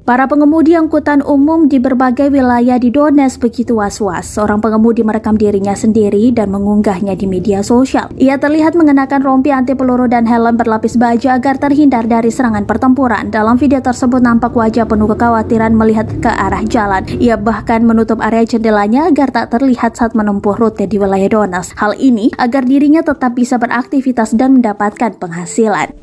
Para pengemudi angkutan umum di berbagai wilayah di Donetsk begitu was-was. Seorang pengemudi merekam dirinya sendiri dan mengunggahnya di media sosial. Ia terlihat mengenakan rompi anti peluru dan helm berlapis baja agar terhindar dari serangan pertempuran. Dalam video tersebut nampak wajah penuh kekhawatiran melihat ke arah jalan. Ia bahkan menutup area jendelanya agar tak terlihat saat menempuh rute di wilayah Donetsk. Hal ini agar dirinya tetap bisa beraktivitas dan mendapatkan penghasilan.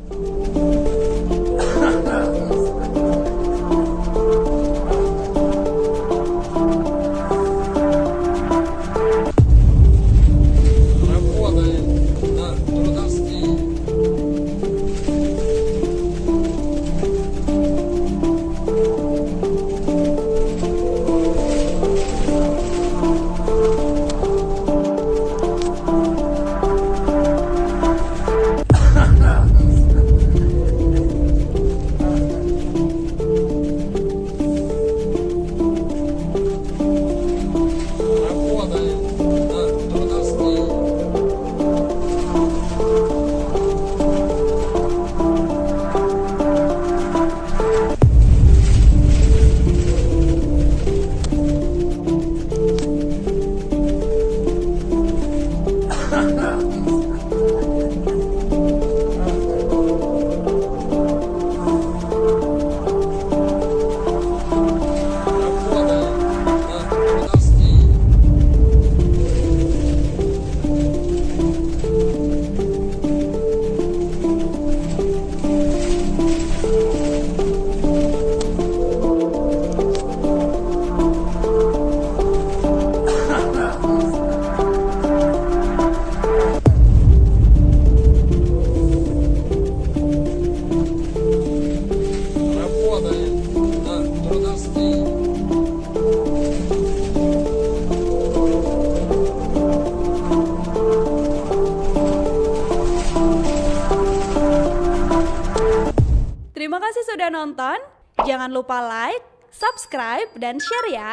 Terima kasih sudah nonton. Jangan lupa like, subscribe, dan share ya.